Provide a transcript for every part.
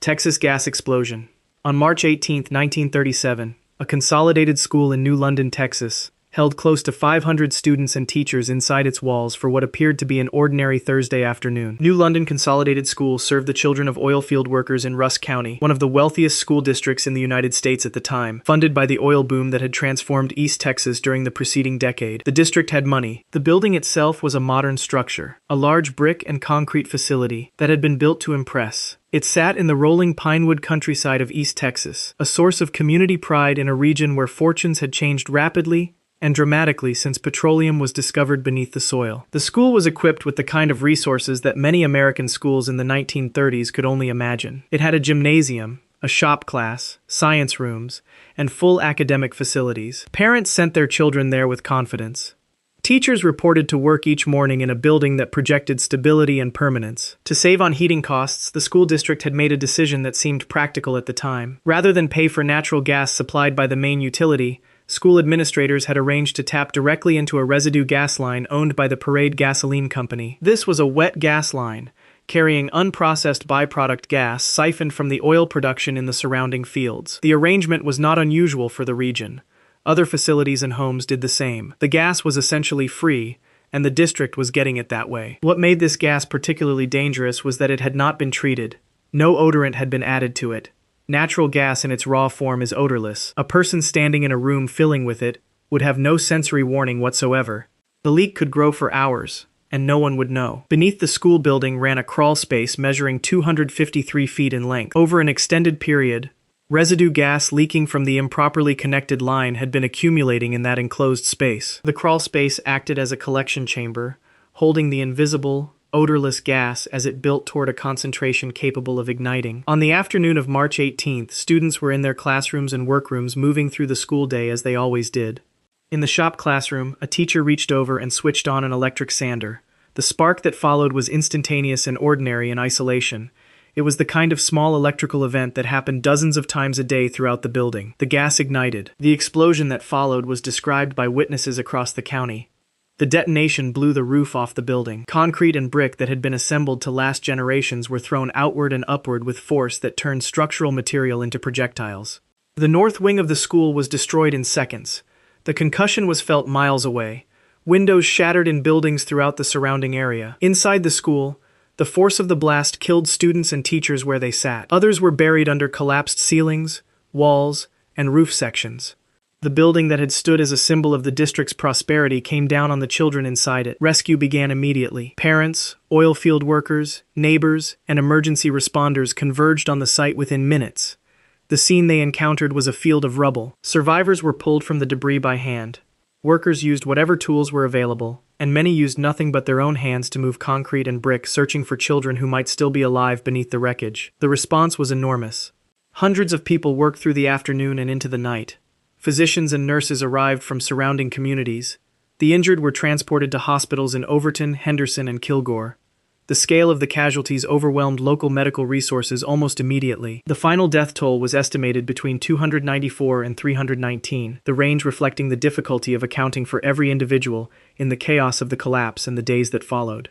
Texas gas explosion. On March 18, 1937, a consolidated school in New London, Texas, held close to 500 students and teachers inside its walls for what appeared to be an ordinary Thursday afternoon. New London Consolidated School served the children of oil field workers in Rusk County, one of the wealthiest school districts in the United States at the time, funded by the oil boom that had transformed East Texas during the preceding decade. The district had money. The building itself was a modern structure, a large brick and concrete facility that had been built to impress. It sat in the rolling pinewood countryside of East Texas, a source of community pride in a region where fortunes had changed rapidly and dramatically since petroleum was discovered beneath the soil. The school was equipped with the kind of resources that many American schools in the 1930s could only imagine. It had a gymnasium, a shop class, science rooms, and full academic facilities. Parents sent their children there with confidence. Teachers reported to work each morning in a building that projected stability and permanence. To save on heating costs, the school district had made a decision that seemed practical at the time. Rather than pay for natural gas supplied by the main utility, school administrators had arranged to tap directly into a residue gas line owned by the Parade Gasoline Company. This was a wet gas line, carrying unprocessed byproduct gas siphoned from the oil production in the surrounding fields. The arrangement was not unusual for the region. Other facilities and homes did the same. The gas was essentially free, and the district was getting it that way. What made this gas particularly dangerous was that it had not been treated. No odorant had been added to it. Natural gas in its raw form is odorless. A person standing in a room filling with it would have no sensory warning whatsoever. The leak could grow for hours, and no one would know. Beneath the school building ran a crawl space measuring 253 feet in length. Over an extended period, residue gas leaking from the improperly connected line had been accumulating in that enclosed space. The crawl space acted as a collection chamber, holding the invisible, odorless gas as it built toward a concentration capable of igniting. On the afternoon of March 18th, students were in their classrooms and workrooms moving through the school day as they always did. In the shop classroom, a teacher reached over and switched on an electric sander. The spark that followed was instantaneous and ordinary in isolation. It was the kind of small electrical event that happened dozens of times a day throughout the building. The gas ignited. The explosion that followed was described by witnesses across the county. The detonation blew the roof off the building. Concrete and brick that had been assembled to last generations were thrown outward and upward with force that turned structural material into projectiles. The north wing of the school was destroyed in seconds. The concussion was felt miles away. Windows shattered in buildings throughout the surrounding area. Inside the school, the force of the blast killed students and teachers where they sat. Others were buried under collapsed ceilings, walls, and roof sections. The building that had stood as a symbol of the district's prosperity came down on the children inside it. Rescue began immediately. Parents, oil field workers, neighbors, and emergency responders converged on the site within minutes. The scene they encountered was a field of rubble. Survivors were pulled from the debris by hand. Workers used whatever tools were available, and many used nothing but their own hands to move concrete and brick, searching for children who might still be alive beneath the wreckage. The response was enormous. Hundreds of people worked through the afternoon and into the night. Physicians and nurses arrived from surrounding communities. The injured were transported to hospitals in Overton, Henderson, and Kilgore. The scale of the casualties overwhelmed local medical resources almost immediately. The final death toll was estimated between 294 and 319, the range reflecting the difficulty of accounting for every individual in the chaos of the collapse and the days that followed.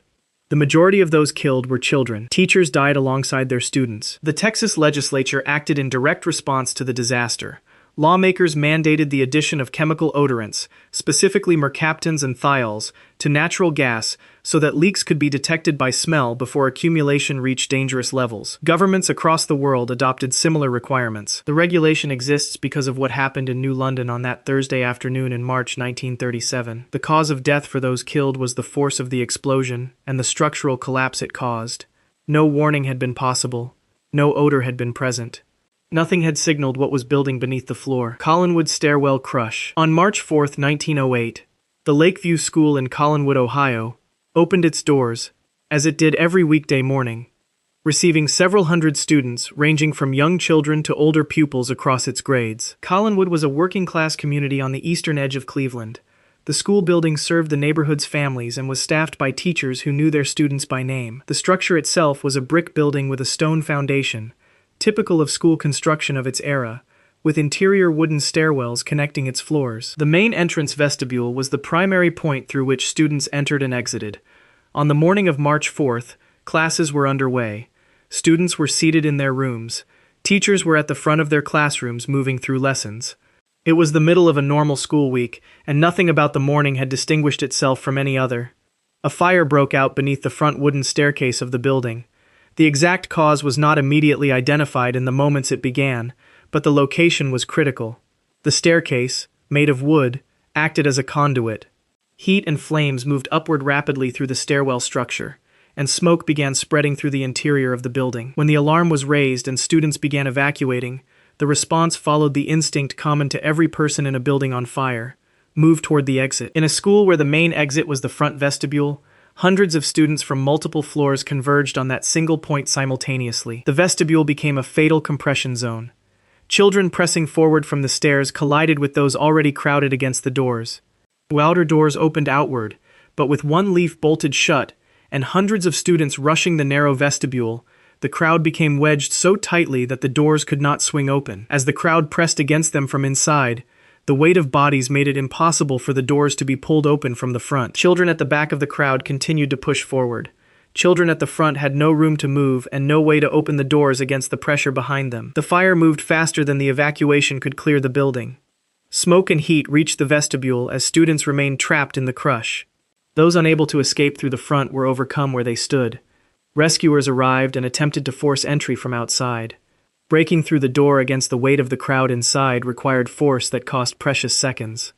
The majority of those killed were children. Teachers died alongside their students. The Texas legislature acted in direct response to the disaster. Lawmakers mandated the addition of chemical odorants, specifically mercaptans and thiols, to natural gas so that leaks could be detected by smell before accumulation reached dangerous levels. Governments across the world adopted similar requirements. The regulation exists because of what happened in New London on that Thursday afternoon in March 1937. The cause of death for those killed was the force of the explosion and the structural collapse it caused. No warning had been possible. No odor had been present. Nothing had signaled what was building beneath the floor. Collinwood Stairwell Crush. On March 4, 1908, the Lakeview School in Collinwood, Ohio, opened its doors, as it did every weekday morning, receiving several hundred students ranging from young children to older pupils across its grades. Collinwood was a working-class community on the eastern edge of Cleveland. The school building served the neighborhood's families and was staffed by teachers who knew their students by name. The structure itself was a brick building with a stone foundation, typical of school construction of its era, with interior wooden stairwells connecting its floors. The main entrance vestibule was the primary point through which students entered and exited. On the morning of March 4th, classes were underway. Students were seated in their rooms. Teachers were at the front of their classrooms moving through lessons. It was the middle of a normal school week, and nothing about the morning had distinguished itself from any other. A fire broke out beneath the front wooden staircase of the building. The exact cause was not immediately identified in the moments it began, but the location was critical. The staircase, made of wood, acted as a conduit. Heat and flames moved upward rapidly through the stairwell structure, and smoke began spreading through the interior of the building. When the alarm was raised and students began evacuating, the response followed the instinct common to every person in a building on fire: move toward the exit. In a school where the main exit was the front vestibule, hundreds of students from multiple floors converged on that single point simultaneously. The vestibule became a fatal compression zone. Children pressing forward from the stairs collided with those already crowded against the doors. The outer doors opened outward, but with one leaf bolted shut, and hundreds of students rushing the narrow vestibule, the crowd became wedged so tightly that the doors could not swing open. As the crowd pressed against them from inside, the weight of bodies made it impossible for the doors to be pulled open from the front. Children at the back of the crowd continued to push forward. Children at the front had no room to move and no way to open the doors against the pressure behind them. The fire moved faster than the evacuation could clear the building. Smoke and heat reached the vestibule as students remained trapped in the crush. Those unable to escape through the front were overcome where they stood. Rescuers arrived and attempted to force entry from outside. Breaking through the door against the weight of the crowd inside required force that cost precious seconds.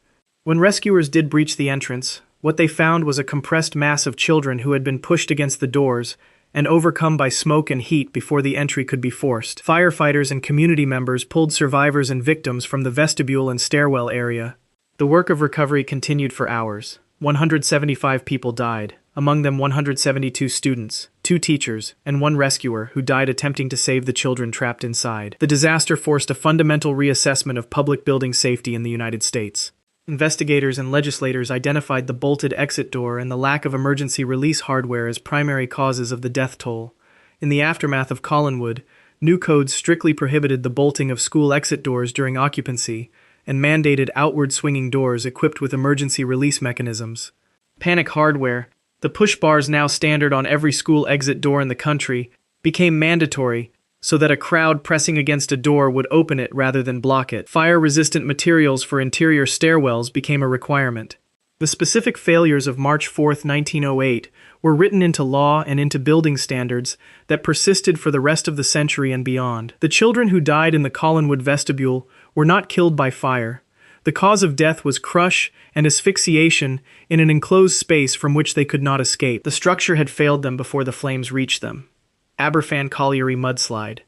When rescuers did breach the entrance, what they found was a compressed mass of children who had been pushed against the doors and overcome by smoke and heat before the entry could be forced. Firefighters and community members pulled survivors and victims from the vestibule and stairwell area. The work of recovery continued for hours. 175 people died, among them 172 students, 2 teachers, and 1 rescuer who died attempting to save the children trapped inside. The disaster forced a fundamental reassessment of public building safety in the United States. Investigators and legislators identified the bolted exit door and the lack of emergency release hardware as primary causes of the death toll. In the aftermath of Collinwood, new codes strictly prohibited the bolting of school exit doors during occupancy and mandated outward swinging doors equipped with emergency release mechanisms. Panic hardware, the push bars now standard on every school exit door in the country, became mandatory so that a crowd pressing against a door would open it rather than block it. Fire-resistant materials for interior stairwells became a requirement. The specific failures of March 4, 1908 were written into law and into building standards that persisted for the rest of the century and beyond. The children who died in the Collinwood vestibule were not killed by fire. The cause of death was crush and asphyxiation in an enclosed space from which they could not escape. The structure had failed them before the flames reached them. Aberfan Colliery mudslide.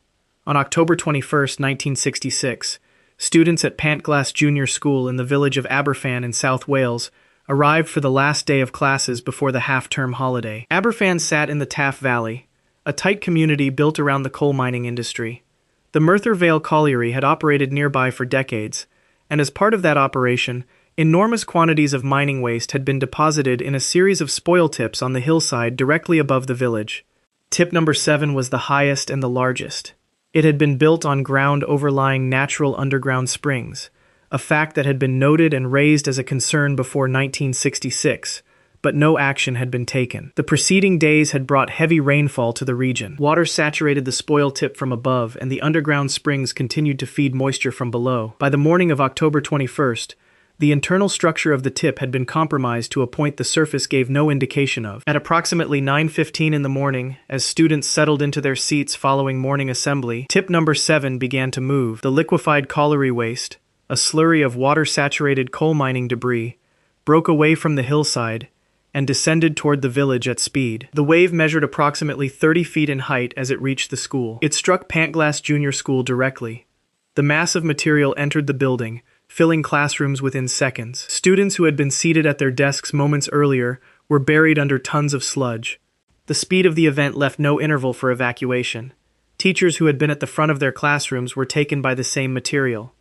On October 21, 1966, students at Pantglas Junior School in the village of Aberfan in South Wales arrived for the last day of classes before the half-term holiday. Aberfan sat in the Taff Valley, a tight community built around the coal mining industry. The Merthyr Vale Colliery had operated nearby for decades, and as part of that operation, enormous quantities of mining waste had been deposited in a series of spoil tips on the hillside directly above the village. Tip number 7 was the highest and the largest. It had been built on ground overlying natural underground springs, a fact that had been noted and raised as a concern before 1966, but no action had been taken. The preceding days had brought heavy rainfall to the region. Water saturated the spoil tip from above, and the underground springs continued to feed moisture from below. By the morning of October 21st, the internal structure of the tip had been compromised to a point the surface gave no indication of. At approximately 9:15 in the morning, as students settled into their seats following morning assembly, tip number 7 began to move. The liquefied colliery waste, a slurry of water-saturated coal mining debris, broke away from the hillside and descended toward the village at speed. The wave measured approximately 30 feet in height as it reached the school. It struck Pantglas Junior School directly. The mass of material entered the building, filling classrooms within seconds. Students who had been seated at their desks moments earlier were buried under tons of sludge. The speed of the event left no interval for evacuation. Teachers who had been at the front of their classrooms were taken by the same material.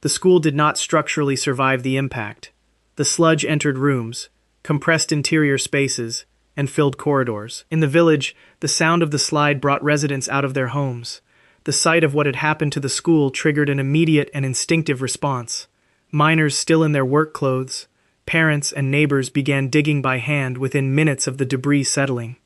The school did not structurally survive the impact. The sludge entered rooms, compressed interior spaces, and filled corridors. In the village, the sound of the slide brought residents out of their homes. The sight of what had happened to the school triggered an immediate and instinctive response. Miners still in their work clothes, parents and neighbors began digging by hand within minutes of the debris settling.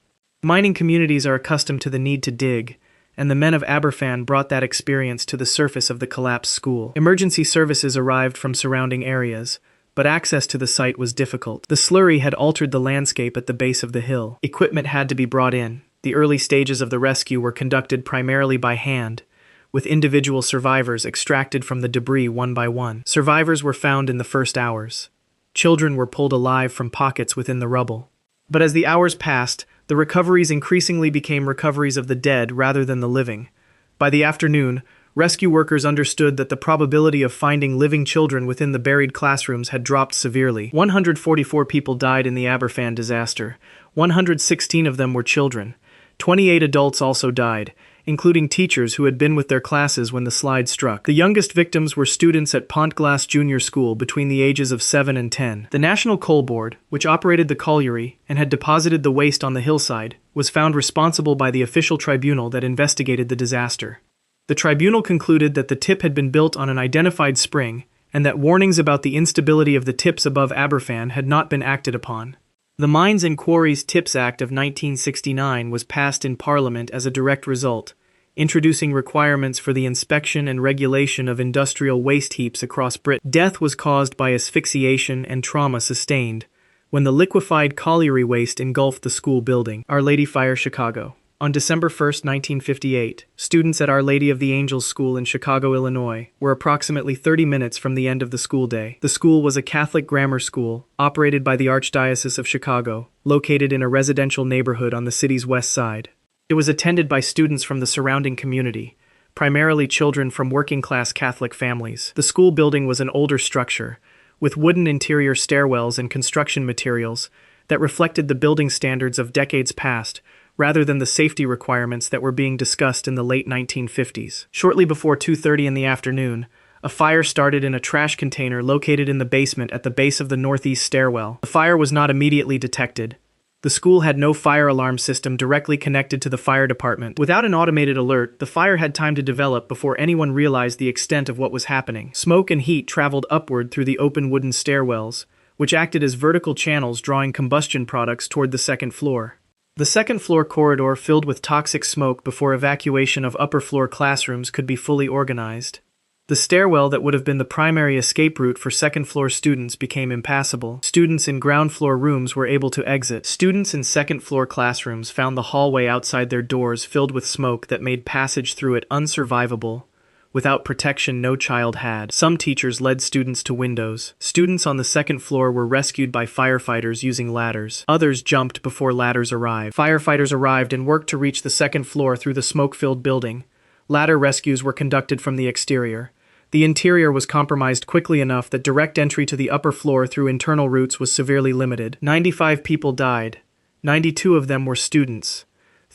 Mining communities are accustomed to the need to dig, and the men of Aberfan brought that experience to the surface of the collapsed school. Emergency services arrived from surrounding areas, but access to the site was difficult. The slurry had altered the landscape at the base of the hill. Equipment had to be brought in. The early stages of the rescue were conducted primarily by hand, with individual survivors extracted from the debris one by one. Survivors were found in the first hours. Children were pulled alive from pockets within the rubble. But as the hours passed, the recoveries increasingly became recoveries of the dead rather than the living. By the afternoon, rescue workers understood that the probability of finding living children within the buried classrooms had dropped severely. 144 people died in the Aberfan disaster. 116 of them were children. 28 adults also died, including teachers who had been with their classes when the slide struck. The youngest victims were students at Pontglas Junior School between the ages of 7 and 10. The National Coal Board, which operated the colliery and had deposited the waste on the hillside, was found responsible by the official tribunal that investigated the disaster. The tribunal concluded that the tip had been built on an identified spring and that warnings about the instability of the tips above Aberfan had not been acted upon. The Mines and Quarries Tips Act of 1969 was passed in Parliament as a direct result, introducing requirements for the inspection and regulation of industrial waste heaps across Britain. Death was caused by asphyxiation and trauma sustained when the liquefied colliery waste engulfed the school building. Our Lady Fire, Chicago. On December 1, 1958, students at Our Lady of the Angels School in Chicago, Illinois, were approximately 30 minutes from the end of the school day. The school was a Catholic grammar school operated by the Archdiocese of Chicago, located in a residential neighborhood on the city's west side. It was attended by students from the surrounding community, primarily children from working-class Catholic families. The school building was an older structure, with wooden interior stairwells and construction materials that reflected the building standards of decades past, rather than the safety requirements that were being discussed in the late 1950s. Shortly before 2:30 in the afternoon, a fire started in a trash container located in the basement at the base of the northeast stairwell. The fire was not immediately detected. The school had no fire alarm system directly connected to the fire department. Without an automated alert, the fire had time to develop before anyone realized the extent of what was happening. Smoke and heat traveled upward through the open wooden stairwells, which acted as vertical channels drawing combustion products toward the second floor. The second-floor corridor filled with toxic smoke before evacuation of upper-floor classrooms could be fully organized. The stairwell that would have been the primary escape route for second-floor students became impassable. Students in ground-floor rooms were able to exit. Students in second-floor classrooms found the hallway outside their doors filled with smoke that made passage through it unsurvivable. Without protection no child had. Some teachers led students to windows. Students on the second floor were rescued by firefighters using ladders. Others jumped before ladders arrived. Firefighters arrived and worked to reach the second floor through the smoke-filled building. Ladder rescues were conducted from the exterior. The interior was compromised quickly enough that direct entry to the upper floor through internal routes was severely limited. 95 people died. 92 of them were students.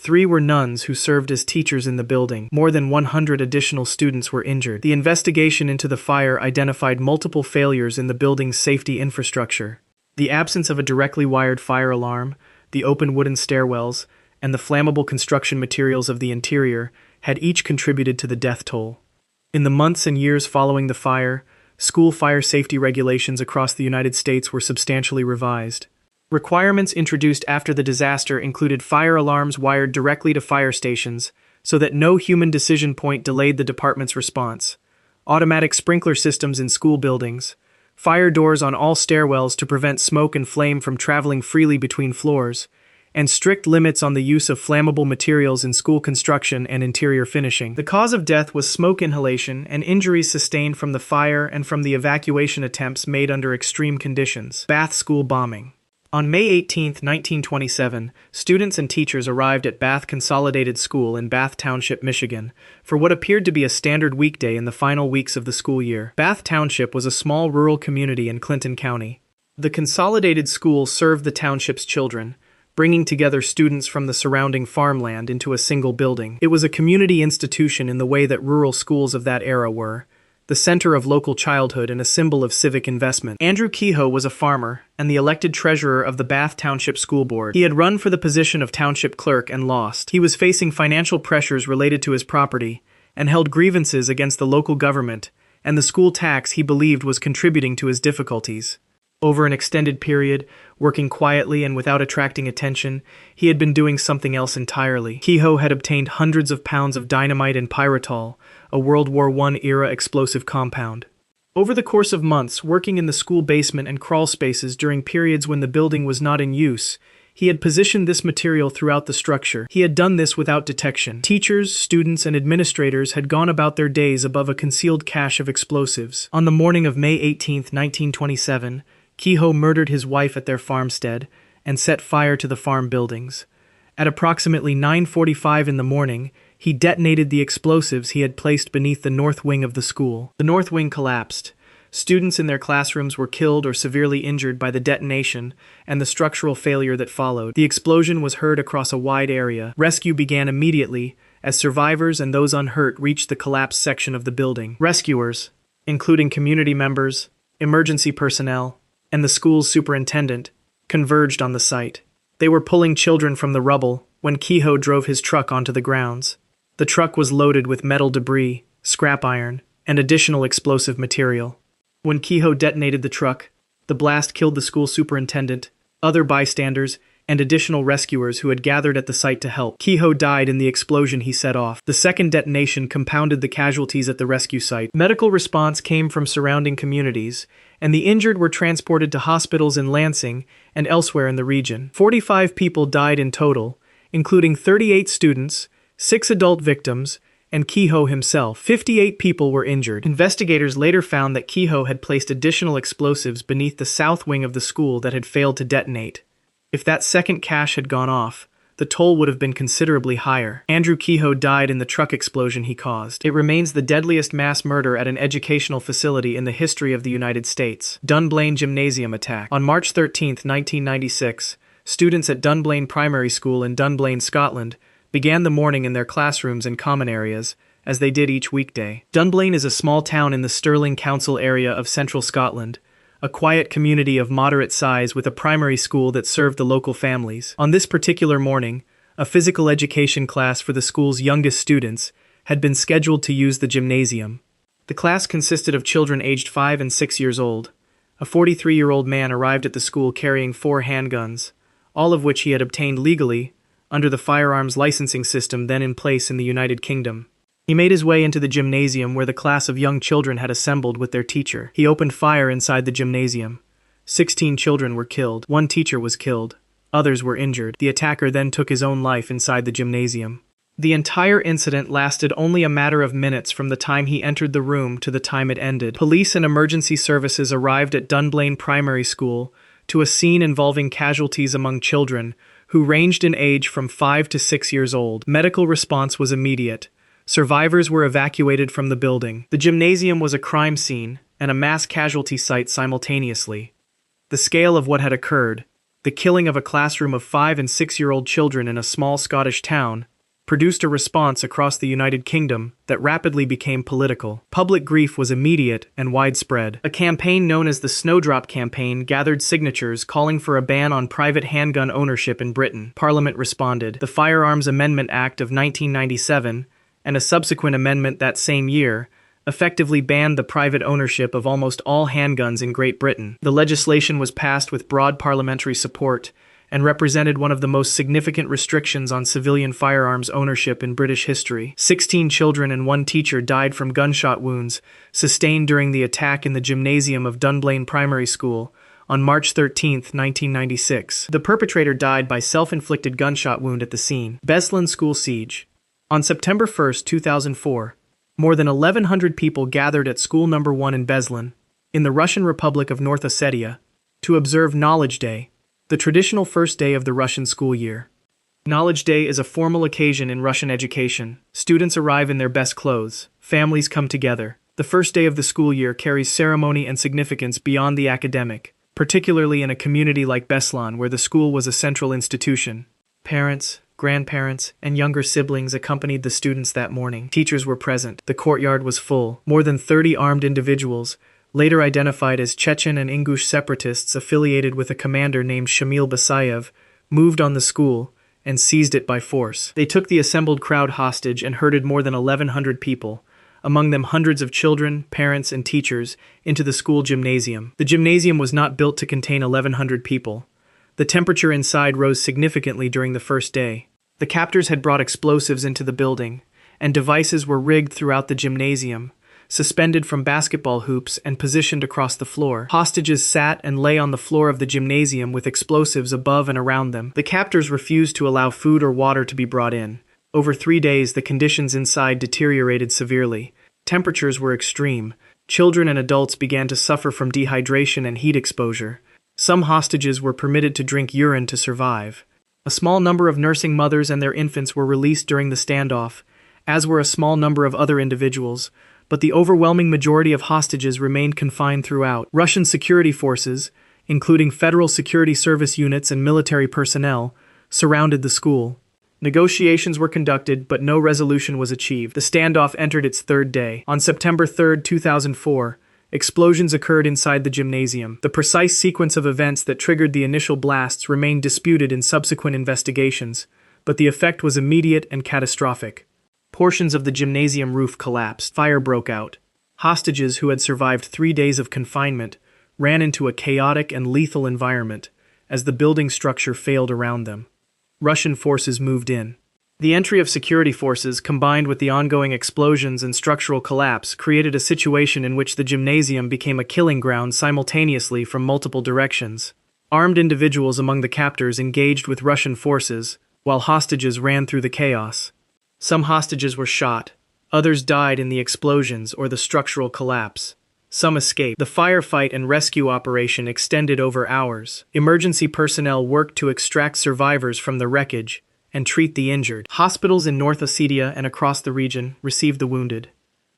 3 were nuns who served as teachers in the building. More than 100 additional students were injured. The investigation into the fire identified multiple failures in the building's safety infrastructure. The absence of a directly wired fire alarm, the open wooden stairwells, and the flammable construction materials of the interior had each contributed to the death toll. In the months and years following the fire, school fire safety regulations across the United States were substantially revised. Requirements introduced after the disaster included fire alarms wired directly to fire stations so that no human decision point delayed the department's response, automatic sprinkler systems in school buildings, fire doors on all stairwells to prevent smoke and flame from traveling freely between floors, and strict limits on the use of flammable materials in school construction and interior finishing. The cause of death was smoke inhalation and injuries sustained from the fire and from the evacuation attempts made under extreme conditions. Bath school bombing. On May 18, 1927, students and teachers arrived at Bath Consolidated School in Bath Township, Michigan, for what appeared to be a standard weekday in the final weeks of the school year. Bath Township was a small rural community in Clinton County. The Consolidated School served the township's children, bringing together students from the surrounding farmland into a single building. It was a community institution in the way that rural schools of that era were, the center of local childhood and a symbol of civic investment. Andrew Kehoe was a farmer and the elected treasurer of the Bath Township School Board. He had run for the position of township clerk and lost. He was facing financial pressures related to his property and held grievances against the local government and the school tax he believed was contributing to his difficulties. Over an extended period, working quietly and without attracting attention, he had been doing something else entirely. Kehoe had obtained hundreds of pounds of dynamite and pyrrolitol, a World War I-era explosive compound. Over the course of months, working in the school basement and crawl spaces during periods when the building was not in use, he had positioned this material throughout the structure. He had done this without detection. Teachers, students, and administrators had gone about their days above a concealed cache of explosives. On the morning of May 18, 1927, Kehoe murdered his wife at their farmstead and set fire to the farm buildings. At approximately 9:45 in the morning, he detonated the explosives he had placed beneath the north wing of the school. The north wing collapsed. Students in their classrooms were killed or severely injured by the detonation and the structural failure that followed. The explosion was heard across a wide area. Rescue began immediately as survivors and those unhurt reached the collapsed section of the building. Rescuers, including community members, emergency personnel, and the school's superintendent, converged on the site. They were pulling children from the rubble when Kehoe drove his truck onto the grounds. The truck was loaded with metal debris, scrap iron, and additional explosive material. When Kehoe detonated the truck, the blast killed the school superintendent, other bystanders, and additional rescuers who had gathered at the site to help. Kehoe died in the explosion he set off. The second detonation compounded the casualties at the rescue site. Medical response came from surrounding communities, and the injured were transported to hospitals in Lansing and elsewhere in the region. 45 people died in total, including 38 students, 6 adult victims, and Kehoe himself. 58 people were injured. Investigators later found that Kehoe had placed additional explosives beneath the south wing of the school that had failed to detonate. If that second cache had gone off, the toll would have been considerably higher. Andrew Kehoe died in the truck explosion he caused. It remains the deadliest mass murder at an educational facility in the history of the United States. Dunblane Gymnasium attack. On March 13, 1996, students at Dunblane Primary School in Dunblane, Scotland, began the morning in their classrooms and common areas, as they did each weekday. Dunblane is a small town in the Stirling Council area of central Scotland, a quiet community of moderate size with a primary school that served the local families. On this particular morning, a physical education class for the school's youngest students had been scheduled to use the gymnasium. The class consisted of children aged 5 and 6 years old. A 43-year-old man arrived at the school carrying 4 handguns, all of which he had obtained legally under the firearms licensing system then in place in the United Kingdom. He made his way into the gymnasium where the class of young children had assembled with their teacher. He opened fire inside the gymnasium. 16 children were killed. 1 teacher was killed. Others were injured. The attacker then took his own life inside the gymnasium. The entire incident lasted only a matter of minutes from the time he entered the room to the time it ended. Police and emergency services arrived at Dunblane Primary School to a scene involving casualties among children who ranged in age from 5 to 6 years old. Medical response was immediate. Survivors were evacuated from the building. The gymnasium was a crime scene and a mass casualty site simultaneously. The scale of what had occurred, the killing of a classroom of 5 and 6-year-old children in a small Scottish town, produced a response across the United Kingdom that rapidly became political. Public grief was immediate and widespread. A campaign known as the Snowdrop Campaign gathered signatures calling for a ban on private handgun ownership in Britain. Parliament responded. The Firearms Amendment Act of 1997 and a subsequent amendment that same year, effectively banned the private ownership of almost all handguns in Great Britain. The legislation was passed with broad parliamentary support and represented one of the most significant restrictions on civilian firearms ownership in British history. 16 children and 1 teacher died from gunshot wounds sustained during the attack in the gymnasium of Dunblane Primary School on March 13, 1996. The perpetrator died by self-inflicted gunshot wound at the scene. Beslan School Siege. On September 1, 2004, more than 1,100 people gathered at School No. 1 in Beslan, in the Russian Republic of North Ossetia, to observe Knowledge Day, the traditional first day of the Russian school year. Knowledge Day is a formal occasion in Russian education. Students arrive in their best clothes. Families come together. The first day of the school year carries ceremony and significance beyond the academic, particularly in a community like Beslan where the school was a central institution. Parents, grandparents, and younger siblings accompanied the students that morning. Teachers were present. The courtyard was full. More than 30 armed individuals, later identified as Chechen and Ingush separatists affiliated with a commander named Shamil Basayev, moved on the school and seized it by force. They took the assembled crowd hostage and herded more than 1,100 people, among them hundreds of children, parents, and teachers, into the school gymnasium. The gymnasium was not built to contain 1,100 people. The temperature inside rose significantly during the first day. The captors had brought explosives into the building, and devices were rigged throughout the gymnasium, suspended from basketball hoops and positioned across the floor. Hostages sat and lay on the floor of the gymnasium with explosives above and around them. The captors refused to allow food or water to be brought in. Over 3 days, the conditions inside deteriorated severely. Temperatures were extreme. Children and adults began to suffer from dehydration and heat exposure. Some hostages were permitted to drink urine to survive. A small number of nursing mothers and their infants were released during the standoff, as were a small number of other individuals, but the overwhelming majority of hostages remained confined throughout. Russian security forces, including Federal Security Service units and military personnel, surrounded the school. Negotiations were conducted, but no resolution was achieved. The standoff entered its third day. On September 3, 2004, explosions occurred inside the gymnasium. The precise sequence of events that triggered the initial blasts remained disputed in subsequent investigations, but the effect was immediate and catastrophic. Portions of the gymnasium roof collapsed. Fire broke out. Hostages who had survived 3 days of confinement ran into a chaotic and lethal environment as the building structure failed around them. Russian forces moved in. The entry of security forces, combined with the ongoing explosions and structural collapse, created a situation in which the gymnasium became a killing ground simultaneously from multiple directions. Armed individuals among the captors engaged with Russian forces, while hostages ran through the chaos. Some hostages were shot. Others died in the explosions or the structural collapse. Some escaped. The firefight and rescue operation extended over hours. Emergency personnel worked to extract survivors from the wreckage and treat the injured. Hospitals in North Ossetia and across the region received the wounded.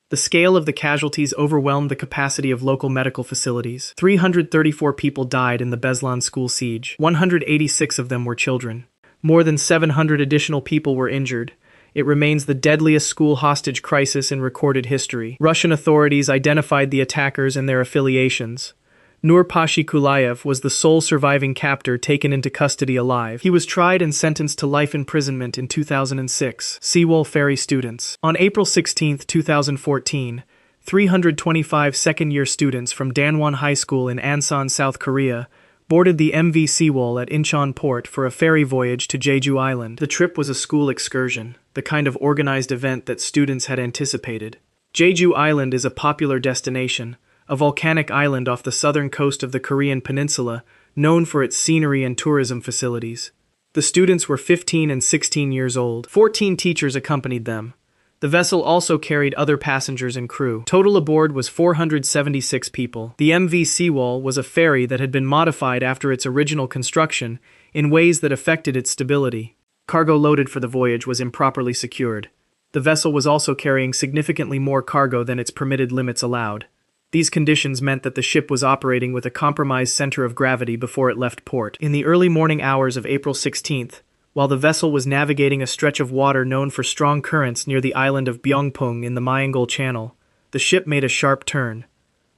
The scale of the casualties overwhelmed the capacity of local medical facilities. 334 people died in the Beslan school siege. 186 of them were children. More than 700 additional people were injured. It remains the deadliest school hostage crisis in recorded history. Russian authorities identified the attackers and their affiliations. Nurpashi Kulayev was the sole surviving captor taken into custody alive. He was tried and sentenced to life imprisonment in 2006. Seawall Ferry students. On April 16, 2014, 325 second-year students from Danwon High School in Ansan, South Korea, boarded the MV Seawall at Incheon Port for a ferry voyage to Jeju Island. The trip was a school excursion, the kind of organized event that students had anticipated. Jeju Island is a popular destination, a volcanic island off the southern coast of the Korean peninsula, known for its scenery and tourism facilities. The students were 15 and 16 years old. 14 teachers accompanied them. The vessel also carried other passengers and crew. Total aboard was 476 people. The MV Seawall was a ferry that had been modified after its original construction in ways that affected its stability. Cargo loaded for the voyage was improperly secured. The vessel was also carrying significantly more cargo than its permitted limits allowed. These conditions meant that the ship was operating with a compromised center of gravity before it left port. In the early morning hours of April 16th, while the vessel was navigating a stretch of water known for strong currents near the island of Byongpung in the Myeongol Channel, the ship made a sharp turn.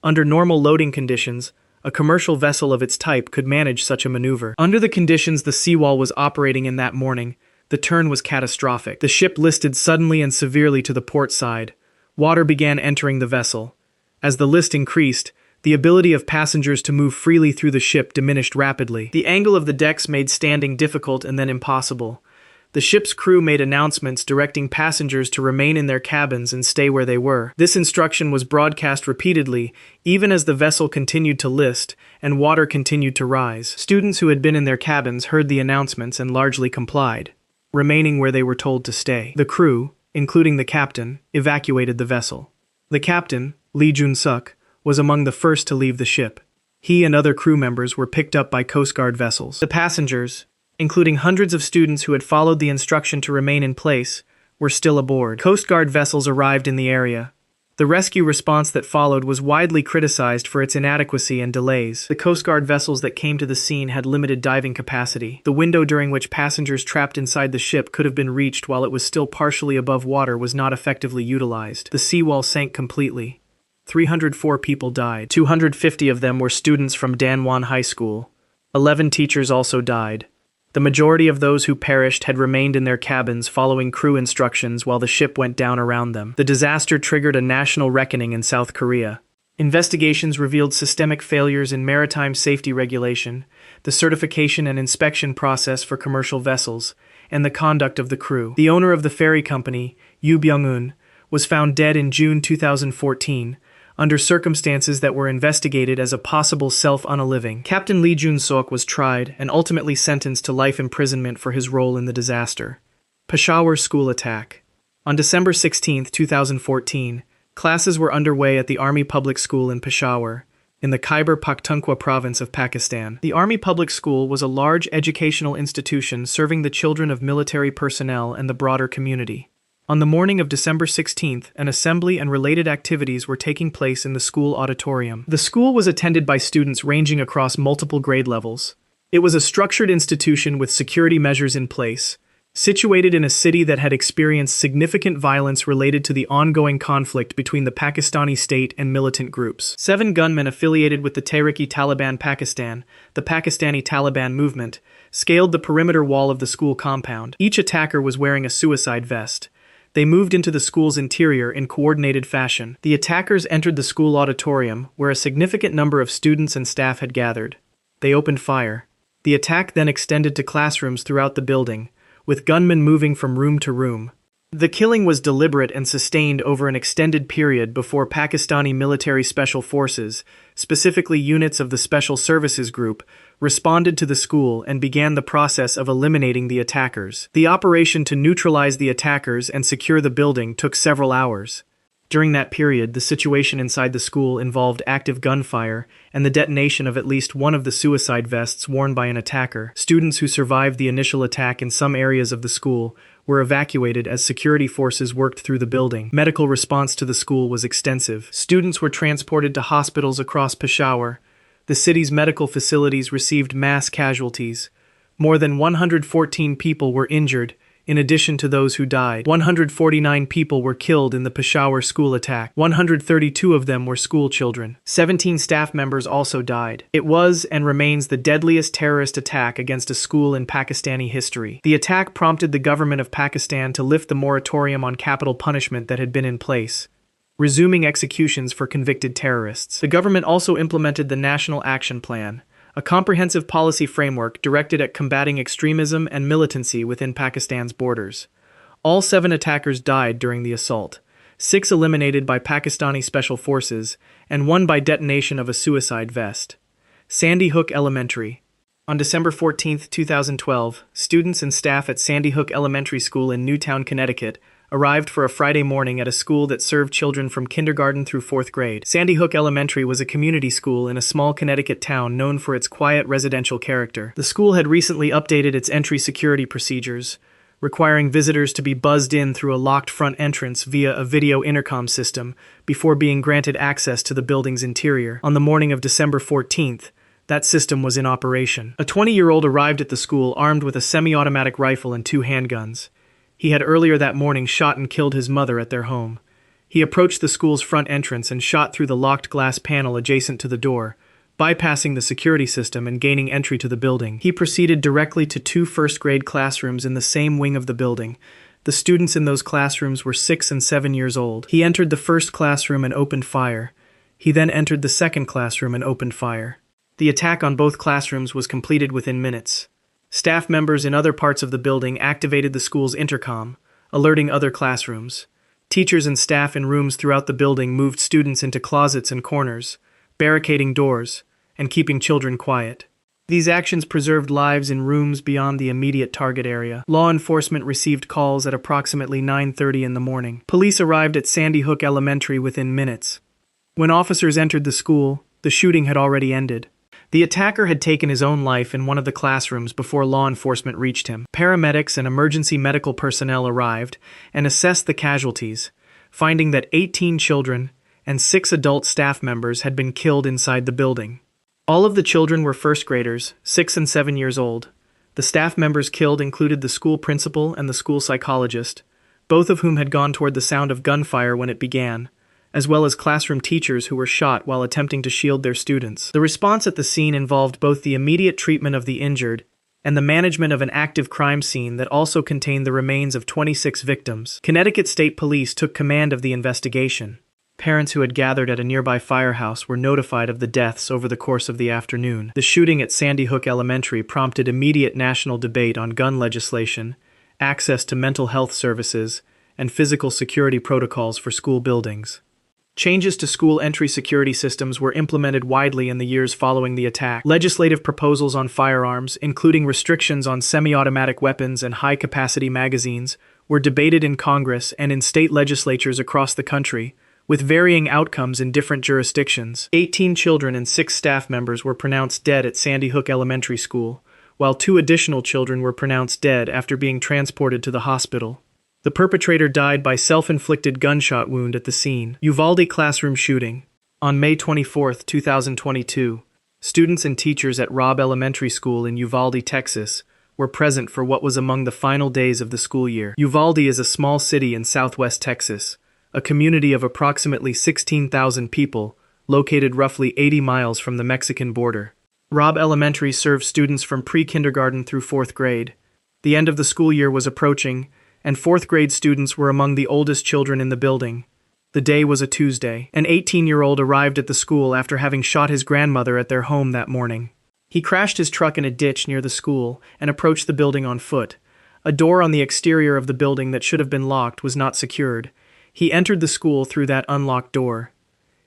Under normal loading conditions, a commercial vessel of its type could manage such a maneuver. Under the conditions the Seawall was operating in that morning, the turn was catastrophic. The ship listed suddenly and severely to the port side. Water began entering the vessel. As the list increased, the ability of passengers to move freely through the ship diminished rapidly. The angle of the decks made standing difficult and then impossible. The ship's crew made announcements directing passengers to remain in their cabins and stay where they were. This instruction was broadcast repeatedly, even as the vessel continued to list and water continued to rise. Students who had been in their cabins heard the announcements and largely complied, remaining where they were told to stay. The crew, including the captain, evacuated the vessel. The captain, Lee Jun-suk, was among the first to leave the ship. He and other crew members were picked up by Coast Guard vessels. The passengers, including hundreds of students who had followed the instruction to remain in place, were still aboard. Coast Guard vessels arrived in the area. The rescue response that followed was widely criticized for its inadequacy and delays. The Coast Guard vessels that came to the scene had limited diving capacity. The window during which passengers trapped inside the ship could have been reached while it was still partially above water was not effectively utilized. The seawall sank completely. 304 people died. 250 of them were students from Danwon High School. 11 teachers also died. The majority of those who perished had remained in their cabins following crew instructions while the ship went down around them. The disaster triggered a national reckoning in South Korea. Investigations revealed systemic failures in maritime safety regulation, the certification and inspection process for commercial vessels, and the conduct of the crew. The owner of the ferry company, Yoo Byung-un, was found dead in June 2014, under circumstances that were investigated as a possible self-unaliving. Captain Lee Jun-sok was tried and ultimately sentenced to life imprisonment for his role in the disaster. Peshawar school attack. On December 16, 2014, classes were underway at the Army Public School in Peshawar, in the Khyber Pakhtunkhwa province of Pakistan. The Army Public School was a large educational institution serving the children of military personnel and the broader community. On the morning of December 16th, an assembly and related activities were taking place in the school auditorium. The school was attended by students ranging across multiple grade levels. It was a structured institution with security measures in place, situated in a city that had experienced significant violence related to the ongoing conflict between the Pakistani state and militant groups. 7 gunmen affiliated with the Tehrik-e-Taliban Pakistan, the Pakistani Taliban movement, scaled the perimeter wall of the school compound. Each attacker was wearing a suicide vest. They moved into the school's interior in coordinated fashion. The attackers entered the school auditorium, where a significant number of students and staff had gathered. They opened fire. The attack then extended to classrooms throughout the building, with gunmen moving from room to room. The killing was deliberate and sustained over an extended period before Pakistani military special forces, specifically units of the Special Services Group, responded to the school and began the process of eliminating the attackers. The operation to neutralize the attackers and secure the building took several hours. During that period, the situation inside the school involved active gunfire and the detonation of at least one of the suicide vests worn by an attacker. Students who survived the initial attack in some areas of the school were evacuated as security forces worked through the building. Medical response to the school was extensive. Students were transported to hospitals across Peshawar. The city's medical facilities received mass casualties. More than 114 people were injured, in addition to those who died. 149 people were killed in the Peshawar school attack. 132 of them were school children. 17 staff members also died. It was and remains the deadliest terrorist attack against a school in Pakistani history. The attack prompted the government of Pakistan to lift the moratorium on capital punishment that had been in place, resuming executions for convicted terrorists. The government also implemented the National Action Plan, a comprehensive policy framework directed at combating extremism and militancy within Pakistan's borders. All 7 attackers died during the assault, 6 eliminated by Pakistani special forces, and 1 by detonation of a suicide vest. Sandy Hook Elementary. On December 14, 2012, students and staff at Sandy Hook Elementary School in Newtown, Connecticut, arrived for a Friday morning at a school that served children from kindergarten through 4th grade. Sandy Hook Elementary was a community school in a small Connecticut town known for its quiet residential character. The school had recently updated its entry security procedures, requiring visitors to be buzzed in through a locked front entrance via a video intercom system before being granted access to the building's interior. On the morning of December 14th, that system was in operation. A 20-year-old arrived at the school armed with a semi-automatic rifle and 2 handguns. He had earlier that morning shot and killed his mother at their home. He approached the school's front entrance and shot through the locked glass panel adjacent to the door, bypassing the security system and gaining entry to the building. He proceeded directly to 2 first-grade classrooms in the same wing of the building. The students in those classrooms were 6 and 7 years old. He entered the first classroom and opened fire. He then entered the second classroom and opened fire. The attack on both classrooms was completed within minutes. Staff members in other parts of the building activated the school's intercom, alerting other classrooms. Teachers and staff in rooms throughout the building moved students into closets and corners, barricading doors, and keeping children quiet. These actions preserved lives in rooms beyond the immediate target area. Law enforcement received calls at approximately 9:30 in the morning. Police arrived at Sandy Hook Elementary within minutes. When officers entered the school, the shooting had already ended. The attacker had taken his own life in one of the classrooms before law enforcement reached him. Paramedics and emergency medical personnel arrived and assessed the casualties, finding that 18 children and 6 adult staff members had been killed inside the building. All of the children were first graders, 6 and 7 years old. The staff members killed included the school principal and the school psychologist, both of whom had gone toward the sound of gunfire when it began, as well as classroom teachers who were shot while attempting to shield their students. The response at the scene involved both the immediate treatment of the injured and the management of an active crime scene that also contained the remains of 26 victims. Connecticut State Police took command of the investigation. Parents who had gathered at a nearby firehouse were notified of the deaths over the course of the afternoon. The shooting at Sandy Hook Elementary prompted immediate national debate on gun legislation, access to mental health services, and physical security protocols for school buildings. Changes to school entry security systems were implemented widely in the years following the attack. Legislative proposals on firearms, including restrictions on semi-automatic weapons and high-capacity magazines, were debated in Congress and in state legislatures across the country, with varying outcomes in different jurisdictions. 18 children and 6 staff members were pronounced dead at Sandy Hook Elementary School, while 2 additional children were pronounced dead after being transported to the hospital. The perpetrator died by self-inflicted gunshot wound at the scene. Uvalde classroom shooting. On May 24, 2022, students and teachers at Robb Elementary School in Uvalde, Texas, were present for what was among the final days of the school year. Uvalde is a small city in southwest Texas, a community of approximately 16,000 people, located roughly 80 miles from the Mexican border. Robb Elementary serves students from pre-kindergarten through 4th grade. The end of the school year was approaching, and 4th grade students were among the oldest children in the building. The day was a Tuesday. An 18-year-old arrived at the school after having shot his grandmother at their home that morning. He crashed his truck in a ditch near the school and approached the building on foot. A door on the exterior of the building that should have been locked was not secured. He entered the school through that unlocked door.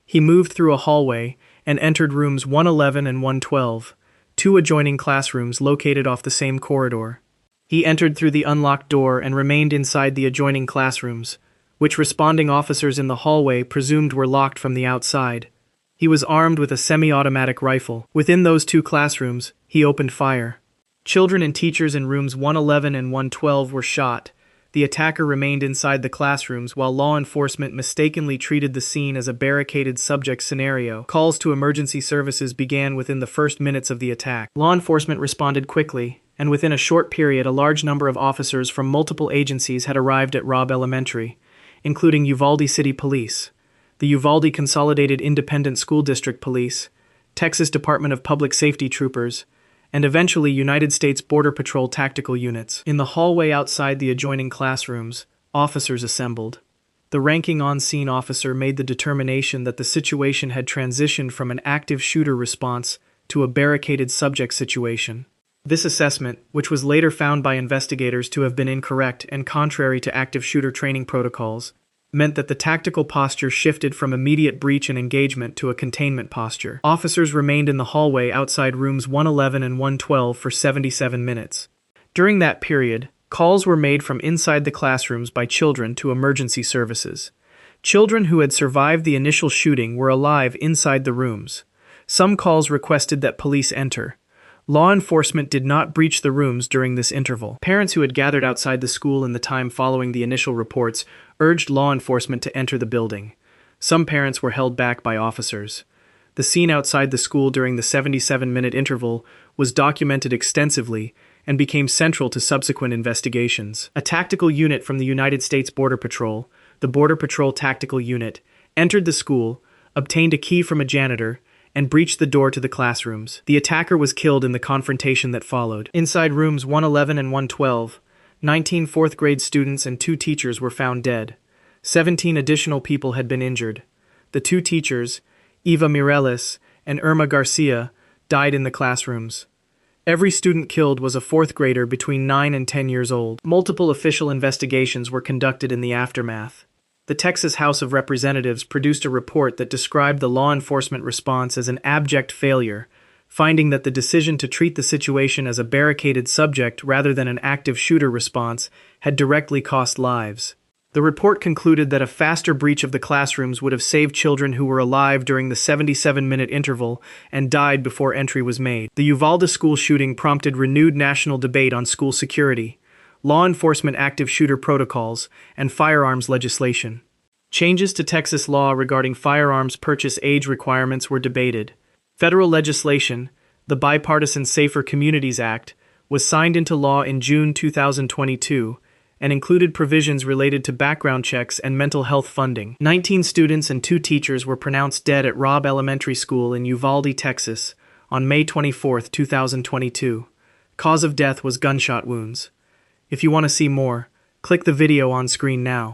He moved through a hallway and entered rooms 111 and 112, 2 adjoining classrooms located off the same corridor. He entered through the unlocked door and remained inside the adjoining classrooms, which responding officers in the hallway presumed were locked from the outside. He was armed with a semi-automatic rifle. Within those 2 classrooms, he opened fire. Children and teachers in rooms 111 and 112 were shot. The attacker remained inside the classrooms while law enforcement mistakenly treated the scene as a barricaded subject scenario. Calls to emergency services began within the first minutes of the attack. Law enforcement responded quickly, and within a short period a large number of officers from multiple agencies had arrived at Robb Elementary, including Uvalde City Police, the Uvalde Consolidated Independent School District Police, Texas Department of Public Safety troopers, and eventually United States Border Patrol tactical units. In the hallway outside the adjoining classrooms, officers assembled. The ranking on-scene officer made the determination that the situation had transitioned from an active shooter response to a barricaded subject situation. This assessment, which was later found by investigators to have been incorrect and contrary to active shooter training protocols, meant that the tactical posture shifted from immediate breach and engagement to a containment posture. Officers remained in the hallway outside rooms 111 and 112 for 77 minutes. During that period, calls were made from inside the classrooms by children to emergency services. Children who had survived the initial shooting were alive inside the rooms. Some calls requested that police enter. Law enforcement did not breach the rooms during this interval. Parents who had gathered outside the school in the time following the initial reports urged law enforcement to enter the building. Some parents were held back by officers. The scene outside the school during the 77-minute interval was documented extensively and became central to subsequent investigations. A tactical unit from the United States Border Patrol, the Border Patrol Tactical Unit, entered the school, obtained a key from a janitor, and breached the door to the classrooms. The attacker was killed in the confrontation that followed. Inside rooms 111 and 112, 19 4th-grade students and 2 teachers were found dead. 17 additional people had been injured. The 2 teachers, Eva Mireles and Irma Garcia, died in the classrooms. Every student killed was a 4th grader between 9 and 10 years old. Multiple official investigations were conducted in the aftermath. The Texas House of Representatives produced a report that described the law enforcement response as an abject failure, finding that the decision to treat the situation as a barricaded subject rather than an active shooter response had directly cost lives. The report concluded that a faster breach of the classrooms would have saved children who were alive during the 77-minute interval and died before entry was made. The Uvalde school shooting prompted renewed national debate on school security, law enforcement active shooter protocols, and firearms legislation. Changes to Texas law regarding firearms purchase age requirements were debated. Federal legislation, the Bipartisan Safer Communities Act, was signed into law in June 2022 and included provisions related to background checks and mental health funding. 19 students and 2 teachers were pronounced dead at Robb Elementary School in Uvalde, Texas, on May 24, 2022. Cause of death was gunshot wounds. If you want to see more, click the video on screen now.